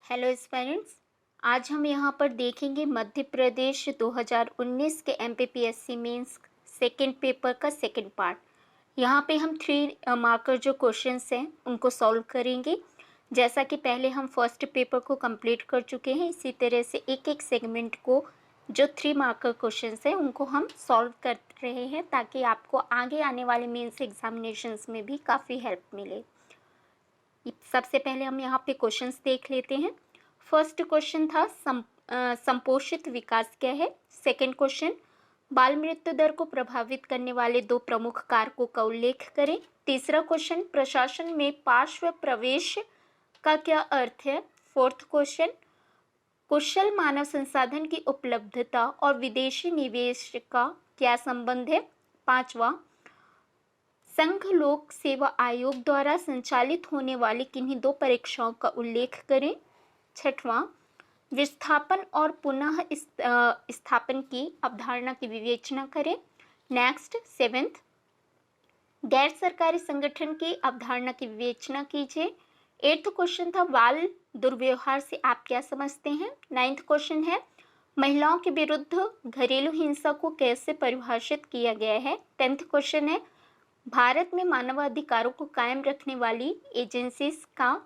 Hello students. आज हम यहाँ पर देखेंगे मध्य प्रदेश 2019 के एमपीपीएससी मेंस सेकंड पेपर का सेकंड पार्ट। यहाँ पे हम 3 मार्कर जो क्वेश्चंस हैं उनको सॉल्व करेंगे। जैसा कि पहले हम फर्स्ट पेपर को कंप्लीट कर चुके हैं, इसी तरह से एक एक सेगमेंट को जो 3 मार्कर क्वेश्चंस हैं उनको हम सॉल्व कर रहे हैं, ताकि आपको आगे आने वाले मेंस एग्जामिनेशंस में भी काफ़ी हेल्प मिले। सबसे पहले हम यहाँ पे क्वेश्चंस देख लेते हैं। फर्स्ट क्वेश्चन था संपोषित विकास क्या है। सेकंड क्वेश्चन, बाल मृत्यु दर को प्रभावित करने वाले 2 प्रमुख कारकों का उल्लेख करें। तीसरा क्वेश्चन, प्रशासन में पार्श्व प्रवेश का क्या अर्थ है। फोर्थ क्वेश्चन, कुशल मानव संसाधन की उपलब्धता और विदेशी निवेश का क्या संबंध है। पांचवा, संघ लोक सेवा आयोग द्वारा संचालित होने वाली किन्हीं 2 परीक्षाओं का उल्लेख करें। छठवां, विस्थापन और पुनः स्थापन की अवधारणा की विवेचना करें। नेक्स्ट, सेवेंथ, गैर सरकारी संगठन की अवधारणा की विवेचना कीजिए। एट्थ क्वेश्चन था, बाल दुर्व्यवहार से आप क्या समझते हैं। नाइन्थ क्वेश्चन है, महिलाओं के विरुद्ध घरेलू हिंसा को कैसे परिभाषित किया गया है। 10th क्वेश्चन है, भारत में मानवाधिकारों को कायम रखने वाली एजेंसीज का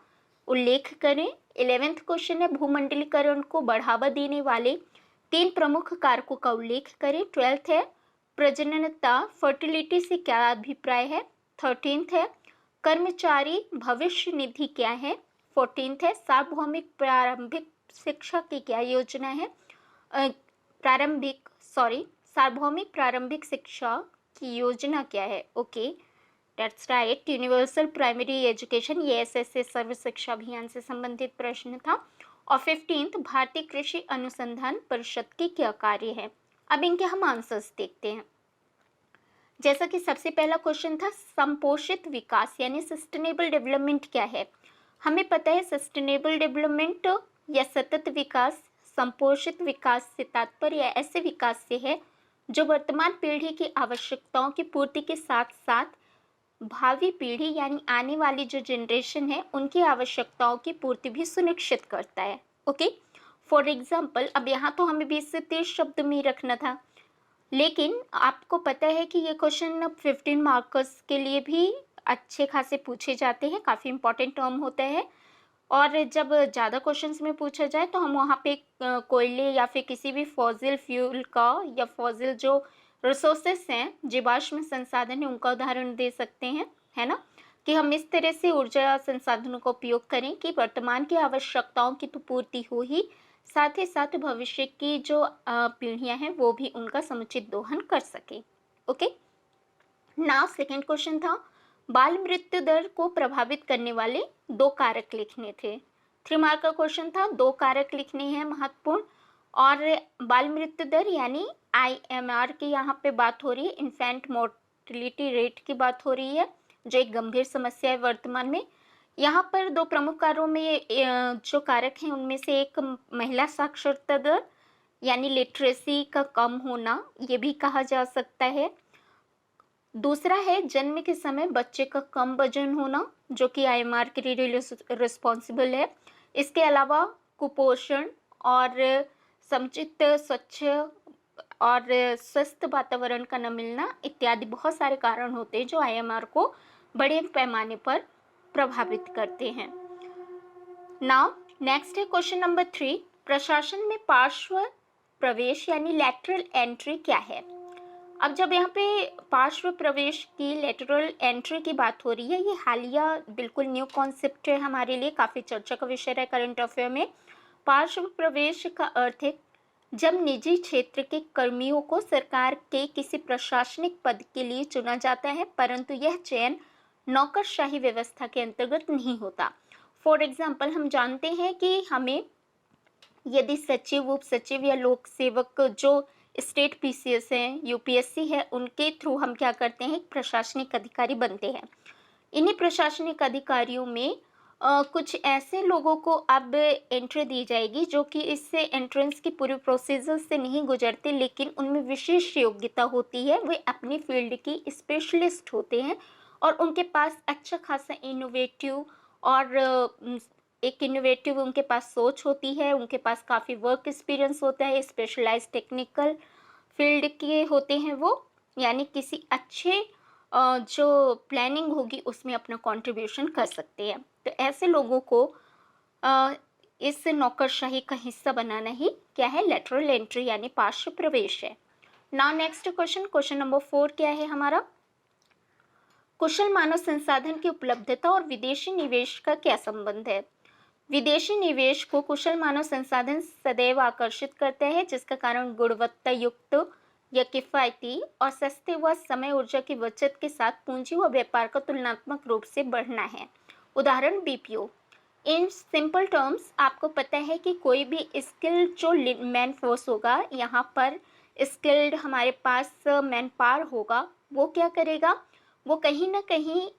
उल्लेख करें। 11th क्वेश्चन है, भूमंडलीकरण को बढ़ावा देने वाले 3 प्रमुख कारकों का उल्लेख करें। 12th है, प्रजननता फर्टिलिटी से क्या अभिप्राय है। 13th है, कर्मचारी भविष्य निधि क्या है। 14th है, सार्वभौमिक प्रारंभिक शिक्षा की क्या योजना है। सार्वभौमिक प्रारंभिक शिक्षा की योजना क्या है। Okay, that's right, universal primary education, ये एसएसए सर्व शिक्षा अभियान से संबंधित प्रश्न था। और 15th, भारतीय कृषि अनुसंधान परिषद की क्या कार्य है। अब इनके हम आंसर्स देखते हैं। जैसा कि सबसे पहला क्वेश्चन था, संपोषित विकास यानी सस्टेनेबल डेवलपमेंट क्या है। हमें पता है सस्टेनेबल डेवलपमेंट या सतत विकास, संपोषित विकास से तात्पर्य ऐसे विकास से है जो वर्तमान पीढ़ी की आवश्यकताओं की पूर्ति के साथ साथ भावी पीढ़ी यानी आने वाली जो जनरेशन है उनकी आवश्यकताओं की पूर्ति भी सुनिश्चित करता है। ओके, फॉर एग्जाम्पल, अब यहाँ तो हमें 20 से 30 शब्द में ही रखना था, लेकिन आपको पता है कि ये क्वेश्चन 15 मार्कर्स के लिए भी अच्छे खासे पूछे जाते हैं, काफ़ी इंपॉर्टेंट टर्म होता है। और जब ज़्यादा क्वेश्चंस में पूछा जाए तो हम वहाँ पे कोयले या फिर किसी भी फॉसिल फ्यूल का या फॉसिल जो रिसोर्सेस हैं, जीवाश्म संसाधन है, उनका उदाहरण दे सकते हैं, है ना, कि हम इस तरह से ऊर्जा संसाधनों का उपयोग करें कि वर्तमान की आवश्यकताओं की तो पूर्ति हो ही, साथ ही साथ भविष्य की जो पीढ़ियाँ हैं वो भी उनका समुचित दोहन कर सके। ओके, नाउ सेकेंड क्वेश्चन था, बाल मृत्यु दर को प्रभावित करने वाले 2 कारक लिखने थे। 3 मार्क का क्वेश्चन था, 2 कारक लिखने हैं महत्वपूर्ण। और बाल मृत्यु दर यानी IMR की यहाँ पे बात हो रही है, इन्फेंट मोर्टिलिटी रेट की बात हो रही है, जो एक गंभीर समस्या है वर्तमान में। यहाँ पर 2 प्रमुख कारों में जो कारक हैं उनमें से एक महिला साक्षरता दर यानी लिटरेसी का कम होना, ये भी कहा जा सकता है। दूसरा है जन्म के समय बच्चे का कम वजन होना, जो कि IMR के लिए रिस्पॉन्सिबल है। इसके अलावा कुपोषण और समुचित स्वच्छ और स्वस्थ वातावरण का न मिलना इत्यादि बहुत सारे कारण होते हैं जो IMR को बड़े पैमाने पर प्रभावित करते हैं। नाउ नेक्स्ट है क्वेश्चन नंबर 3, प्रशासन में पार्श्व प्रवेश यानी लैटरल एंट्री क्या है। अब जब यहाँ पे पार्श्व प्रवेश की लेटरल एंट्री की बात हो रही है, ये हालिया बिल्कुल न्यू कॉन्सेप्ट है हमारे लिए, काफ़ी चर्चा का विषय है करंट अफेयर में। पार्श्व प्रवेश का अर्थ है जब निजी क्षेत्र के कर्मियों को सरकार के किसी प्रशासनिक पद के लिए चुना जाता है, परंतु यह चयन नौकरशाही व्यवस्था के अंतर्गत नहीं होता। फॉर एग्जाम्पल, हम जानते हैं कि हमें यदि सचिव, उप सचिव या लोक सेवक जो स्टेट PCS हैं, UPSC है, उनके थ्रू हम क्या करते हैं, प्रशासनिक अधिकारी बनते हैं। इन्हीं प्रशासनिक अधिकारियों में कुछ ऐसे लोगों को अब एंट्री दी जाएगी जो कि इससे एंट्रेंस की पूरी प्रोसीजर से नहीं गुजरते, लेकिन उनमें विशेष योग्यता होती है, वे अपनी फील्ड की स्पेशलिस्ट होते हैं और उनके पास अच्छा खासा इनोवेटिव और एक इनोवेटिव उनके पास सोच होती है, उनके पास काफ़ी वर्क एक्सपीरियंस होता है, स्पेशलाइज्ड टेक्निकल फील्ड के होते हैं वो, यानी किसी अच्छे जो प्लानिंग होगी उसमें अपना कंट्रीब्यूशन कर सकते हैं। तो ऐसे लोगों को अ, इस नौकरशाही का हिस्सा बनाना ही क्या है, लेटरल एंट्री यानी पार्श्व प्रवेश है। Now next question, question number 4 क्या है हमारा, कुशल मानव संसाधन की उपलब्धता और विदेशी निवेश का क्या संबंध है। विदेशी निवेश को कुशल मानव संसाधन सदैव आकर्षित करते हैं, जिसका कारण गुणवत्ता युक्त या किफायती और सस्ते व समय ऊर्जा की बचत के साथ पूंजी व व्यापार का तुलनात्मक रूप से बढ़ना है। उदाहरण बीपीओ। इन सिंपल टर्म्स आपको पता है कि कोई भी स्किल्ड जो मैन फोर्स होगा, यहाँ पर स्किल्ड हमारे पास मैन पावर होगा, वो क्या करेगा, वो कहीं ना कहीं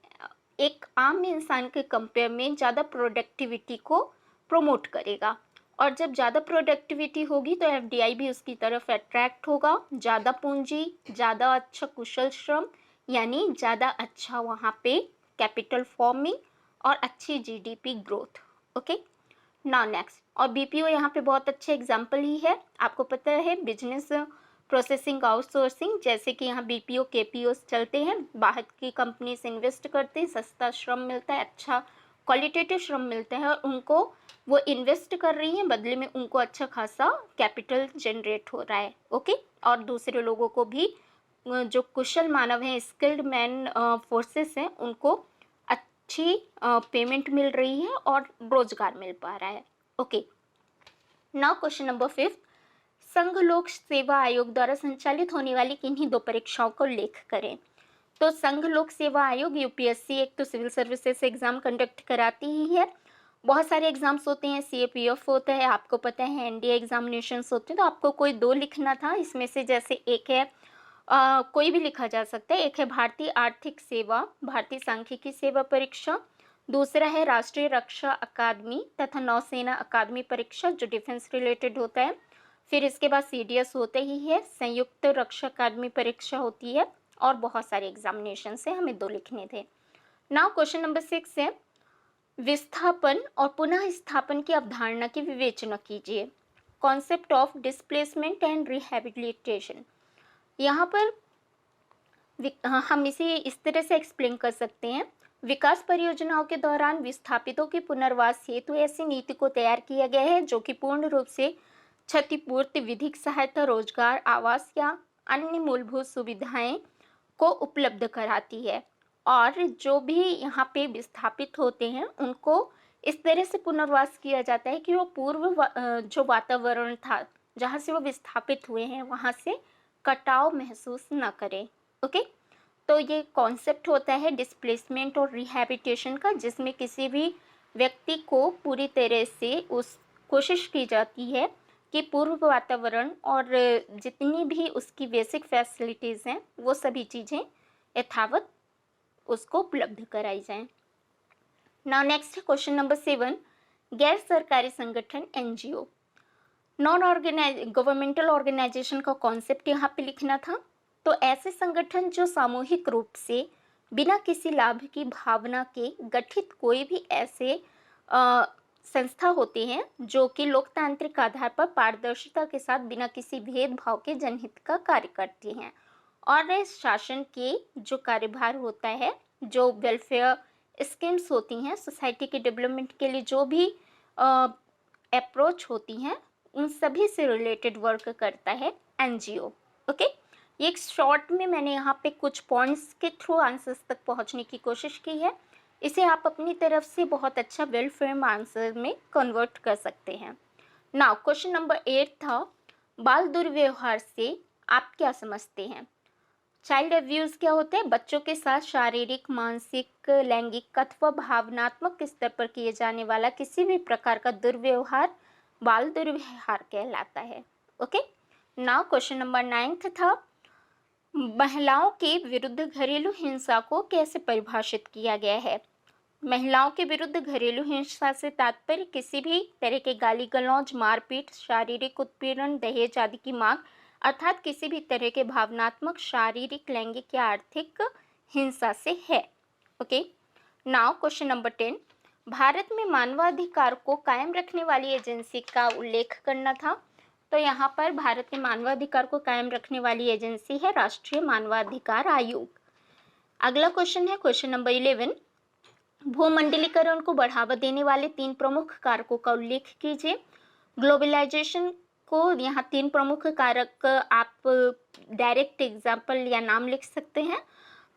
एक आम इंसान के कंपेयर में ज़्यादा प्रोडक्टिविटी को प्रमोट करेगा। और जब ज़्यादा प्रोडक्टिविटी होगी तो एफडीआई भी उसकी तरफ अट्रैक्ट होगा, ज़्यादा पूंजी, ज़्यादा अच्छा कुशल श्रम, यानी ज़्यादा अच्छा वहाँ पे कैपिटल फॉर्मिंग और अच्छी GDP growth. Okay, now next, और बीपीओ यहाँ पे बहुत अच्छा एग्जाम्पल ही है। आपको पता है बिजनेस प्रोसेसिंग आउटसोर्सिंग, जैसे कि यहाँ बीपीओ केपीओ चलते हैं, बाहर की कंपनी से इन्वेस्ट करते हैं, सस्ता श्रम मिलता है, अच्छा क्वालिटेटिव श्रम मिलता है और उनको वो इन्वेस्ट कर रही हैं, बदले में उनको अच्छा खासा कैपिटल जनरेट हो रहा है। ओके, और दूसरे लोगों को भी जो कुशल मानव हैं, स्किल्ड मैन फोर्सेस हैं, उनको अच्छी पेमेंट मिल रही है और रोजगार मिल पा रहा है। ओके, नाउ क्वेश्चन नंबर 5, संघ लोक सेवा आयोग द्वारा संचालित होने वाली किन्हीं दो परीक्षाओं को उल्लेख करें। तो संघ लोक सेवा आयोग यूपीएससी एक तो सिविल सर्विसेज एग्जाम कंडक्ट कराती ही है, बहुत सारे एग्जाम्स होते हैं, सीएपीएफ होता है, आपको पता है एनडीए एग्जामिनेशंस होते हैं, तो आपको कोई दो लिखना था इसमें से, जैसे एक है कोई भी लिखा जा सकता है, एक है भारतीय आर्थिक सेवा भारतीय सांख्यिकी सेवा परीक्षा, दूसरा है राष्ट्रीय रक्षा अकादमी तथा नौसेना अकादमी परीक्षा जो डिफेंस रिलेटेड होता है, फिर इसके बाद सीडीएस होते ही है, संयुक्त रक्षा अकादमी परीक्षा होती है, और बहुत सारे एग्जामिनेशन से हमें दो लिखने थे। नाउ क्वेश्चन नंबर 6 है, विस्थापन और पुनः स्थापन की अवधारणा की विवेचना कीजिए। Concept of displacement and rehabilitation. यहाँ पर हम इसे इस तरह से एक्सप्लेन कर सकते हैं, विकास परियोजनाओं के दौरान विस्थापितों के पुनर्वास हेतु ऐसी नीति को तैयार किया गया है जो कि पूर्ण रूप से क्षतिपूर्ति, विधिक सहायता, रोजगार, आवास या अन्य मूलभूत सुविधाएं को उपलब्ध कराती है, और जो भी यहाँ पे विस्थापित होते हैं उनको इस तरह से पुनर्वास किया जाता है कि वो जो वातावरण था जहाँ से वो विस्थापित हुए हैं वहाँ से कटाव महसूस न करें। ओके, तो ये कॉन्सेप्ट होता है डिस्प्लेसमेंट और रिहैबिलिटेशन का, जिसमें किसी भी व्यक्ति को पूरी तरह से उस कोशिश की जाती है कि पूर्व वातावरण और जितनी भी उसकी बेसिक फैसिलिटीज़ हैं वो सभी चीज़ें यथावत उसको उपलब्ध कराई जाएं। नाउ नेक्स्ट क्वेश्चन नंबर 7, गैर सरकारी संगठन एनजीओ, नॉन गवर्नमेंटल ऑर्गेनाइजेशन का कॉन्सेप्ट यहाँ पे लिखना था। तो ऐसे संगठन जो सामूहिक रूप से बिना किसी लाभ की भावना के गठित कोई भी ऐसे संस्था होते हैं जो कि लोकतांत्रिक आधार पर पारदर्शिता के साथ बिना किसी भेदभाव के जनहित का कार्य करती हैं, और शासन के जो कार्यभार होता है, जो वेलफेयर स्कीम्स होती हैं, सोसाइटी के डेवलपमेंट के लिए जो भी अप्रोच होती हैं, उन सभी से रिलेटेड वर्क करता है एनजीओ। ओके, ये एक शॉर्ट में मैंने यहाँ पे कुछ पॉइंट्स के थ्रू आंसर्स तक पहुँचने की कोशिश की है, इसे आप अपनी तरफ से बहुत अच्छा वेल फ्रेम आंसर में कन्वर्ट कर सकते हैं। नाउ क्वेश्चन नंबर 8 था, बाल दुर्व्यवहार से आप क्या समझते हैं। चाइल्ड अब्यूज़ क्या होता है, बच्चों के साथ शारीरिक, मानसिक, लैंगिक अथवा भावनात्मक स्तर पर किए जाने वाला किसी भी प्रकार का दुर्व्यवहार बाल दुर्व्यवहार कहलाता है। ओके, नाउ क्वेश्चन नंबर 9 था, महिलाओं के विरुद्ध घरेलू हिंसा को कैसे परिभाषित किया गया है। महिलाओं के विरुद्ध घरेलू हिंसा से तात्पर्य किसी भी तरह के गाली गलौज, मारपीट, शारीरिक उत्पीड़न, दहेज आदि की मांग, अर्थात किसी भी तरह के भावनात्मक, शारीरिक, लैंगिक या आर्थिक हिंसा से है। Okay, now question number 10, Bharat में मानवाधिकार को कायम रखने वाली एजेंसी का उल्लेख करना था। तो यहाँ पर भारत में मानवाधिकार को कायम रखने वाली एजेंसी है राष्ट्रीय मानवाधिकार आयोग। अगला क्वेश्चन है क्वेश्चन नंबर 11, भूमंडलीकरण को बढ़ावा देने वाले 3 प्रमुख कारकों का उल्लेख कीजिए। ग्लोबलाइजेशन को यहाँ 3 प्रमुख कारक आप डायरेक्ट एग्जाम्पल या नाम लिख सकते हैं।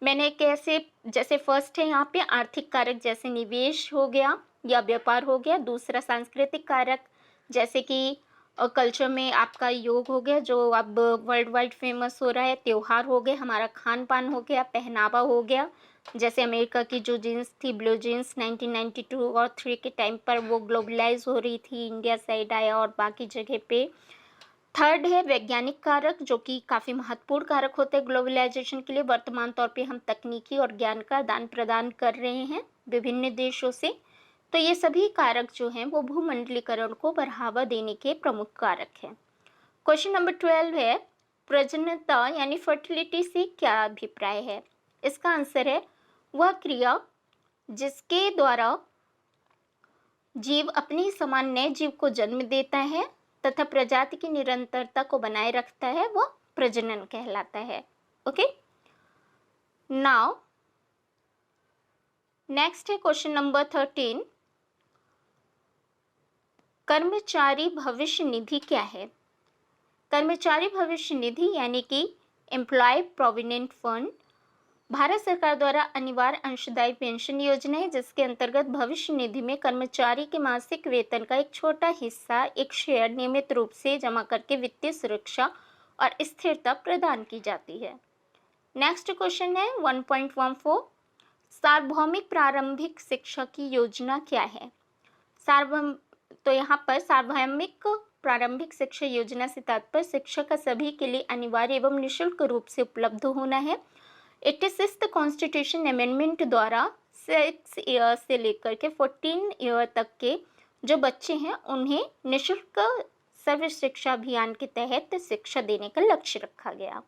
मैंने कैसे, जैसे फर्स्ट है यहाँ पे आर्थिक कारक जैसे निवेश हो गया या व्यापार हो गया। दूसरा सांस्कृतिक कारक जैसे कि कल्चर में आपका योग हो गया जो अब वर्ल्ड वाइड फेमस हो रहा है। त्योहार हो गए, हमारा खान पान हो गया, पहनावा हो गया, जैसे अमेरिका की जो जीन्स थी ब्लू जीन्स 1992 और 3 के टाइम पर वो ग्लोबलाइज हो रही थी, इंडिया साइड आया और बाकी जगह पे। थर्ड है वैज्ञानिक कारक जो कि काफ़ी महत्वपूर्ण कारक होते हैं ग्लोबलाइजेशन के लिए। वर्तमान तौर पे हम तकनीकी और ज्ञान का आदान प्रदान कर रहे हैं विभिन्न देशों से। तो ये सभी कारक जो हैं वो भूमंडलीकरण को बढ़ावा देने के प्रमुख कारक हैं। क्वेश्चन नंबर 12 है, प्रजननता यानी फर्टिलिटी से क्या अभिप्राय है? इसका आंसर है वह क्रिया जिसके द्वारा जीव अपने समान नए जीव को जन्म देता है तथा प्रजाति की निरंतरता को बनाए रखता है, वह प्रजनन कहलाता है। ओके, नाउ नेक्स्ट है क्वेश्चन नंबर 13, कर्मचारी भविष्य निधि क्या है? कर्मचारी भविष्य निधि यानी कि एम्प्लॉय प्रोविडेंट फंड भारत सरकार द्वारा अनिवार्य अंशदायी पेंशन योजना है जिसके अंतर्गत भविष्य निधि में कर्मचारी के मासिक वेतन का एक छोटा हिस्सा एक शेयर नियमित रूप से जमा करके वित्तीय सुरक्षा और स्थिरता प्रदान की जाती है। नेक्स्ट क्वेश्चन है 1.14, सार्वभौमिक प्रारंभिक शिक्षा की योजना क्या है? तो यहाँ पर सार्वभौमिक प्रारंभिक शिक्षा योजना से तात्पर्य शिक्षा का सभी के लिए अनिवार्य एवं निःशुल्क रूप से उपलब्ध होना है। 86th कॉन्स्टिट्यूशन अमेंडमेंट द्वारा 6 ईयर से लेकर के 14 ईयर तक के जो बच्चे हैं उन्हें निःशुल्क सर्व शिक्षा अभियान के तहत शिक्षा देने का लक्ष्य रखा गया।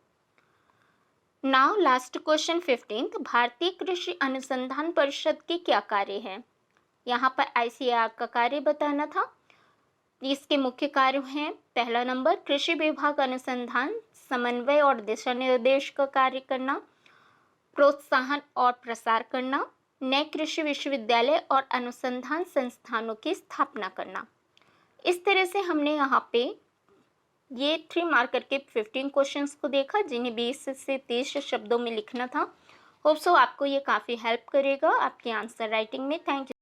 नाउ लास्ट क्वेश्चन 15, भारतीय कृषि अनुसंधान परिषद के क्या कार्य हैं? यहाँ पर ICAR का कार्य बताना था। इसके मुख्य कार्य हैं, पहला नंबर कृषि विभाग अनुसंधान, समन्वय और दिशा निर्देश का कार्य करना, प्रोत्साहन और प्रसार करना, नए कृषि विश्वविद्यालय और अनुसंधान संस्थानों की स्थापना करना। इस तरह से हमने यहाँ पे ये 3 मार्कर के 15 क्वेश्चंस को देखा जिन्हें 20 से 30 शब्दों में लिखना था। होप सो आपको ये काफ़ी हेल्प करेगा आपके आंसर राइटिंग में। Thank you.